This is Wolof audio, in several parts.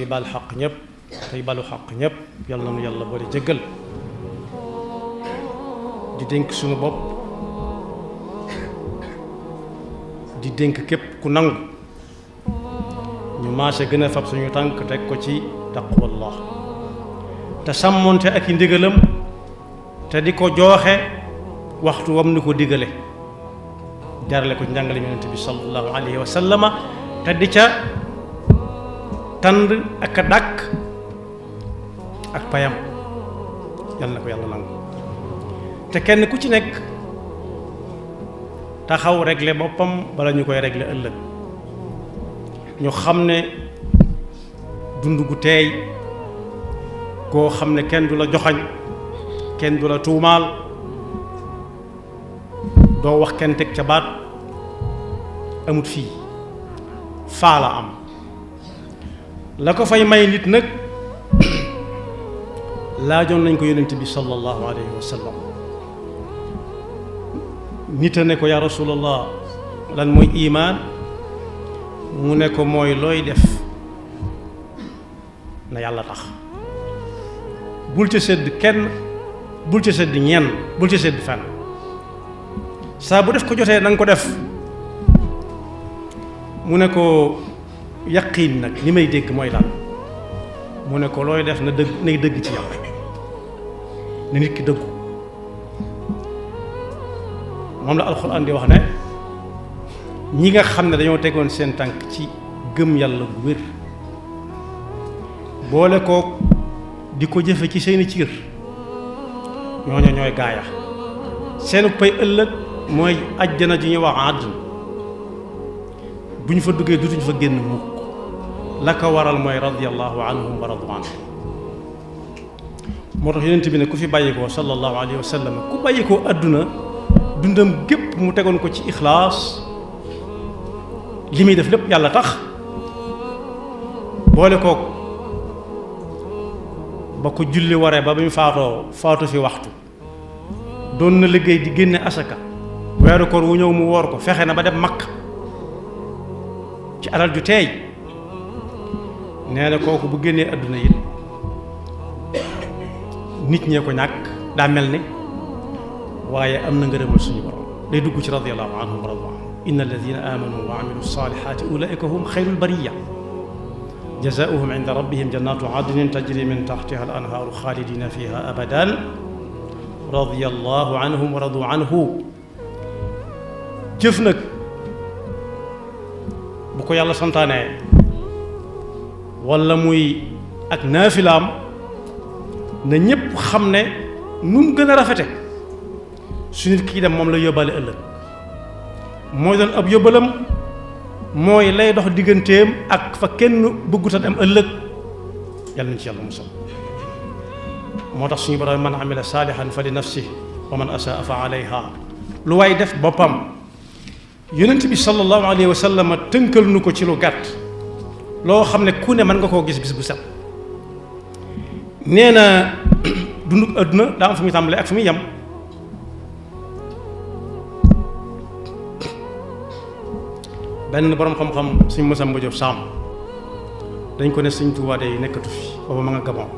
baal xaq ñëpp tey balu xaq ñëpp yàlla na nu yàlla boole jéggal di dénk suñu bopp di dénk képp ku nangu ñu maase gën a fab suñu tànk teg ko ci taqwallah te sàmmonte ak i ndigalam te di ko jooxe waxtu wam ni ko digale jarale ko ci njàngale yonent bi sallallahu alayhi wa sallama te di ca tànd ak a dàkk ak payam yal na ko yàlla nangu te kenn ku ci nekk taxaw régler boppam bala ñu koy régler ëllëg ñu xam ne dund gu teey koo xam ne kenn du la joxañ kenn du la tuumaal doo wax kenn teg ca baat amut fii faa la am la ko fay may nit nag laajoon nañ ko yonent bi sallallahu alayhi wa sallam nit a ne ko yaa rasulallah lan mooy imaan mu ne ko mooy looy def na yàlla tax bul ca sedd kenn bul ca sedd ñenn bul ca sedd fenn saa bu def ko jotee na nga ko def mu ne ko yaqiin nag li may dégg mooy daal mu ne ko looy def na dëgg nay dëgg ci yow na nit ki dëggu moom la alxuraan di wax ne ñi nga xam ne dañoo tegoon seen tànk ci gëm yàlla gu wér boole ko di ko jëfe ci seeni ciir ñooñu ñooy gaaya seenu pay ëllëg mooy ajjana ji ñuy wax àdduna bu ñu fa duggee dutuñ fa génn mukk la ko waral mooy radiyallahu anhum wa radu anhu moo tax yonent bi ne ku fi bàyyikoo sallallahu alayhi wa sallam ku bàyyikoo àdduna dundam gépp mu tegoon ko ci ixlaas li muy def lépp yàlla tax boole kook ba ko julli waree ba mu faatu fi waxtu doon na liggéey di génne asaka weeru koor wu ñëw mu woor ko fexe na ba dem Makka ci alal ju teey nee na kooku bu génnee àdduna yi nit ñee ko ñàkk daa mel ni waaye am na ngërëmal suñu borom day dugg ci radiyallahu anhum wa radu anhu inna alladina amanu wa amilu salihati ulaika hum xayrul bariya jazaauhum inda rabbihim jannatu adnin tajri min taxtiha al anhaaru xaalidina fiha abadan radiyallahu anhum wa radu anhu jëf nag bu ko yàlla santaane wala muy ak naafilaam na ñépp xam ne nu mu gën a rafete su nit kii dem moom la yóbbaale ëllëg mooy doon ab yóbbalam mooy lay dox digganteem ak fa kenn bëggut a dem ëllëg yàlla nañ ci yàlla musal moo tax suñu borom man amila saalihan fa li nafsi wa man asaa fa alayha lu waay def boppam yonent bi sallallahu alayhi wa sallam tënkal nu ko ci lu gàtt loo xam ne ku ne mën nga koo gis bis bu set nee na dunduk àdduna daa am fu muy tàmbalee ak fu muy yem benn boroom xam-xam suñ Masamba Jóob Saam dañ ko ne Sëñ Tuubaa day nekkatu fi booba ma nga Gabon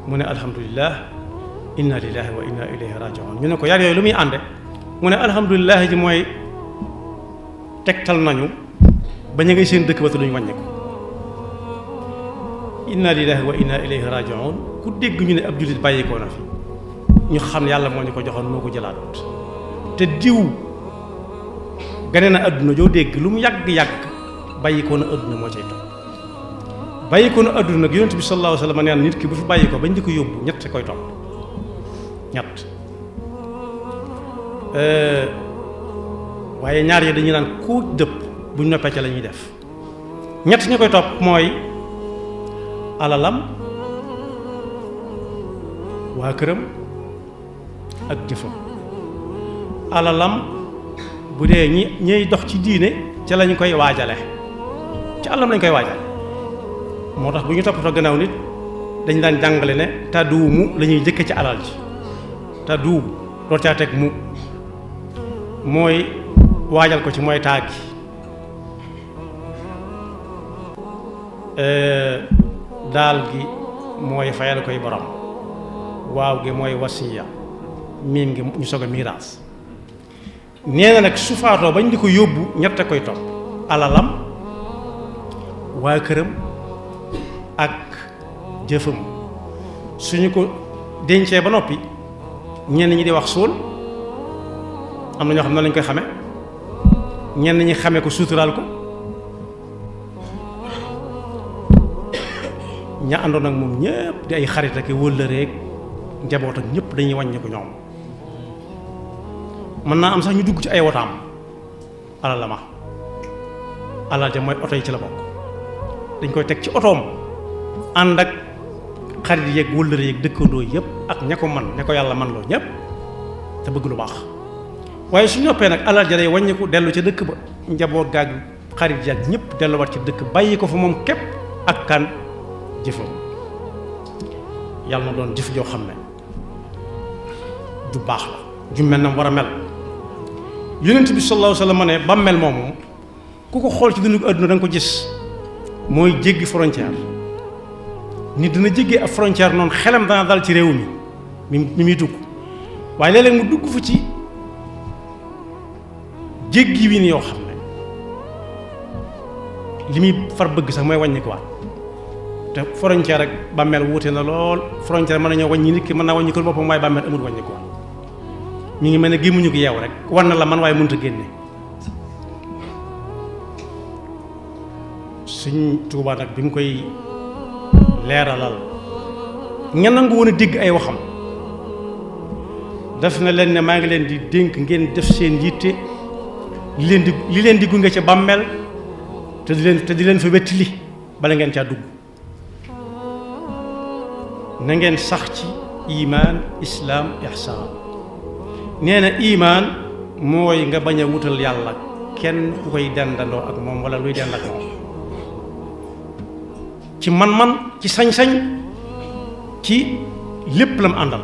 mu ne alhamdulilah inna lillahi wa inna ilayhi rajiun ñu ne ko yar yooyu lu muy ànde mu ne alhamdulilah ji mooy tegtal nañu ba ñu ngay seen dëkk ba te duñ wàññi ko inna lillahi wa inna ilayhi rajiun ku dégg ñu ne ab jullit bàyyikoo na fi ñu xam yàlla moo ñu ko joxoon moo ko jëlaat te diw gane na àdduna joo dégg lu mu yàgg-yàgg bàyyikoo na àdduna moo cay topp bàyyikoo na àdduna nag yonent bi sallallahu alayhi wa sallam nee na nit ki bu fi bàyyikoo bañ di ko yóbbu ñett koy topp ñett waaye ñaar yi dañuy naan ku dëpp buñ noppee ca la ñuy def ñett ñu koy topp mooy alalam waa këram ak jëfam alalam bu dee ñiy dox ci diine ca lañu koy waajale ci alalam lañ koy waajale moo tax bu ñu toppatoo gannaaw nit dañ daan jàngale ne tàdduumu la ñuy jëkke ci alal ji tàdduum doo caa teg mu mooy waajal ko ci mooy taagi daal gi mooy fayal koy borom waaw gi mooy wasiya miim gi ñu soog a miraas nee na nag su faatoo bañ di ko yóbbu ñett a koy topp alalam waa këram ak jëfam suñu ko dencee ba noppi ñenn ñi di wax suul am na ñoo xam ne lañ koy xame ñenn ñi xame ko suuturaal ko ña àndoon ak moom ñëpp di ay xarit ak wëllëreek njaboot ak ñëpp dañuy wàññi ko ñoom mën naa am sax ñu dugg ci ay wotaam alal ma alal ja mooy oto yi ci la bokk dañ koy teg ci otoom ànd ak xarit yeeg wëllëre yeeg dëkkandoo yëpp ak ña ko man ña ko yàlla man loo ñëpp te bëgg lu baax waaye su ñoppee nag alal ja day wàññiku dellu ca dëkk ba njaboot gaag xarit yaag ñëpp delluwaat ci dëkk bàyyi ko fa moom képp ak kan jëfam yàlla na doon jëf joo xam ne ju baax la ju mel na war a mel yonent bi sallallahu alayhi wa sallam ne bàmmeel moomu ku ko xool ci dundu àdduna da nga ko gis mooy jéggi frontière nit dina jéggee ab frontière noonu xelam dana dal ci réew mi muy dugg waaye léeg-léeg mu dugg fa ci jéggi wi ni yoo xam ne li muy far bëgg sax mooy wàññi ko waat te frontière ak bàmmeel wuute na lool frontière mën nañoo wàññi nit ki mën naa wàññi ko boppam waaye bàmmeel amul wàññi ko waat mi ngi mel ne gémmuñu ko yeew rek war na la man waaye mënut a génne Sëñ Tuubaa nag bi mu koy leeralal ña nangu woon a dégg ay waxam def na leen ne maa ngi leen di dénk ngeen def seen yitte li leen di gunge ca bàmmeel te di leen fa wetti li bala ngeen caa dugg na ngeen sax ci imaan islaam ihsaan nee na imaan mooy nga bañ a wutal yàlla kenn ku koy dendandoo ak moom wala luy dend ak moom ci man-man ci sañ-sañ ci lépp la mu àndal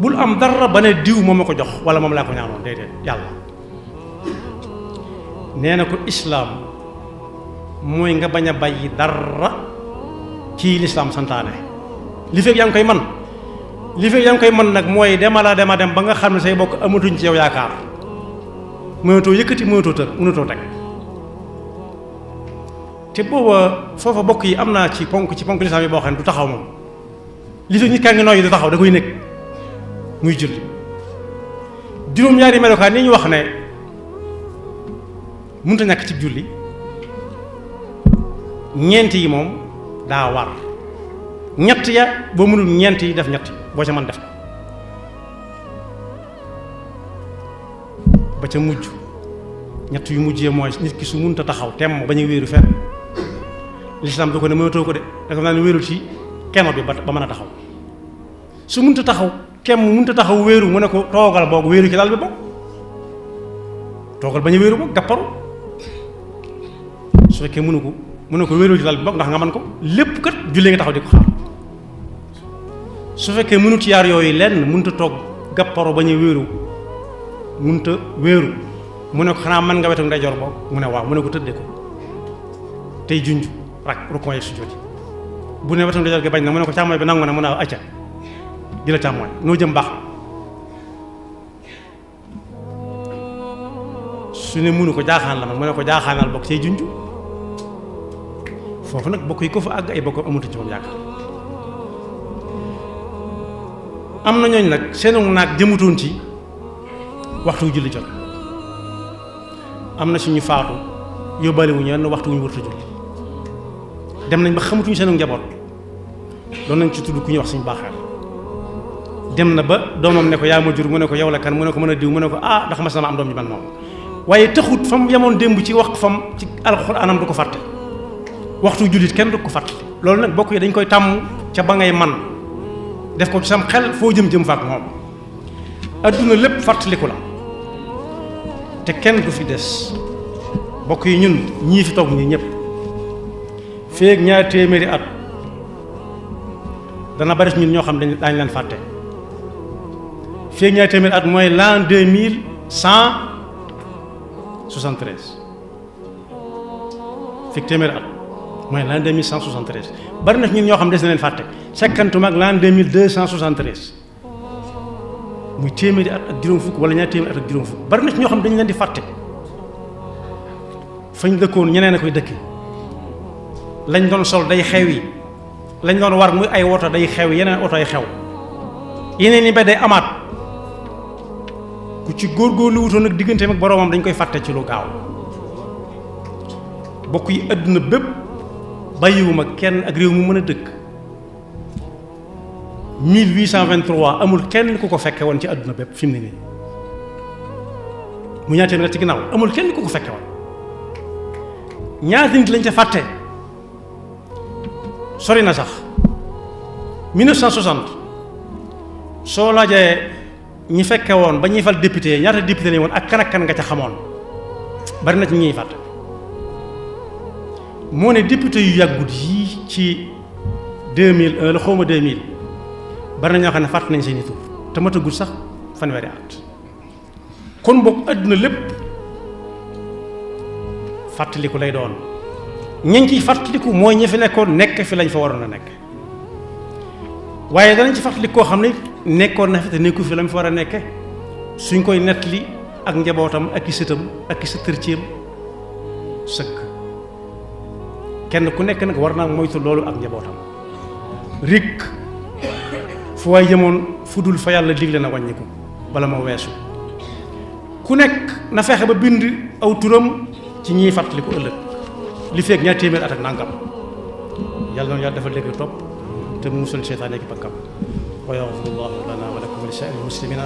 bul am dara ba ne diw moom ma ko jox wala moom laa ko ñaanoon déedéet yàlla nee na ko islaam mooy nga bañ a bàyyi dara ci lislaam santaane li fekk yaa ngi koy man li fekk yaa ngi koy man nag mooy dem ba nga xam ne say bokk amatuñ ci yow yaakaar mënatoo yëkkati mënatoo tër mënatoo teg te booba foofa bokk yi am naa ci ponk lislaam yi boo xam ne du taxaw moom li fekk nit kaa ngi nooyi du taxaw da koy nekk muy julli juróom-ñaari melokaan ni ñu wax ne mënut a ñàkk ci julli ñeent yi moom daa war ñett ya boo mënul ñeent yi def ñett boo ca mën def ba ca mujj ñett yu mujjee mooy nit ki su mënut a taxaw temm bañ a wéeru fenn lislaam da ko ne mënatoo ko de da ko naa ne wéerul ci keno bi ba mën a taxaw su mënut a taxaw kem mënut a taxaw wéeru mu ne ko toogal boog wéeru ci lal bi boog toogal bañ a wéeru boog gàpparu su fekkee mënu ko wéeru ci lal bi boog ndax nga mën ko lépp kat jullee nga taxaw di ko xaar su fekkee mënut ci yaar yooyu lenn mënut a toog gàpparu bañ a wéeru mënut a wéeru mu ne ko xanaa mën nga wetu ndeyjoor boog mu ne waaw mu ne ko tëddee ko tey junj rak rukkoo yeeg sujjóot bu ne wetu ndeyjoor gi bañ na mu ne ko càmmooñ bi nangu na mu ne acca di la càmmooñ noo jëm baax su ne mënu ko jaaxaan la man mu ne ko jaaxaanal bokk say junj foofu nag bokk yi ko fa àgg ay bokk amatu ci moom yaakaar am na ñooñ nag seenu naag jëmutoon ci waxtu julli jot am na suñu faatu yóbbaale wu ñu waxtu wu ñu warut a julli dem nañ ba xamatuñu seenu njaboot doon nañ ci tudd ku ñuy wax suñu baaxaar dem na ba doomam ne ko yaa ma jur mu ne ko yow la kan mu ne ko mën a diw mu ne ko ah ndax mas na ma am doom ji man moom waaye taxut fa mu yemoon démb ci wax fam ci alxuraanam du ko fàtte waxtu jullit kenn du ko fàtte loolu nag bokk yi dañ koy tàmm ca ba ngay man def ko ci sam xel foo jëm fa ak moom adduna lépp fàttaliku la te kenn du fi des bokk yi ñun ñii fi toog ñi ñëpp feek ñaar téeméeri at dana bari ñun ñoo xam ne daañu leen fàtte feek ñaar téeméeri at mooy l'an 2173 feek téeméeri at mooy l'an 2173 bari na ñun ñoo xam des na leen fàtte sekkantuma ak l'an 2273 muy téeméeri at ak juróom fukk wala ñaar téeméeri at ak juróom fukk bari na ci ñoo xam dañu leen di fàtte fañ dëkkoon ñeneen a koy dëkki lañ doon sol day xew yi lañ doon war muy ay woto day xew yeneen oto ay xew yeneen yi ba day amaat ku ci góorgóorlu wutoon nag digganteem ak boroomam dañ koy fàtte ci lu gaaw bokk yi àdduna bépp bàyyiwuma kenn ak réew mu mën a dëkk 1823 amul kenn ku ko fekke woon ci àdduna bépp fi mu ne nii mu ñaatee na ci ginnaaw amul kenn ku ko fekke woon ñaata nit lañ ca fàtte sori na sax 1960 soo laajee ñi fekke woon ba ñuy fal député ñaata député lañ woon ak kan nga ca xamoon bari na ci ñuy fàtte moo ne député yu yàggut yii ci 2001 la xawma 2000 bari na ñoo xam ne fàtte nañ seeni tur te matagul sax fanweeri at kon boog àdduna lépp fàttaliku lay doon ñañ ciy fàttaliku mooy ñi fi nekkoon nekk fi lañ fa waroon a nekk waaye danañ ci fàttaliku koo xam ne nekkoon na fi te nekku fi lañ fa war a nekke suñ koy nettali ak njabootam ak i sëtam ak i sëtërcéem sëkk kenn ku nekk nag war naa moytu loolu ak njabootam rik fu waay jëmoon fu dul fa yàlla digle na wàññiku bala ma weesu ku nekk na fexe ba bind aw turam ci ñiy fàttaliku ëllëg li feeg ñaar téeméer at ak nangam yàlla noonu yàlla dafa dégg topp te mu musal seytaane ak bakkam wa yaxfirullahu lana wa lakum wa li saa'iril muslimina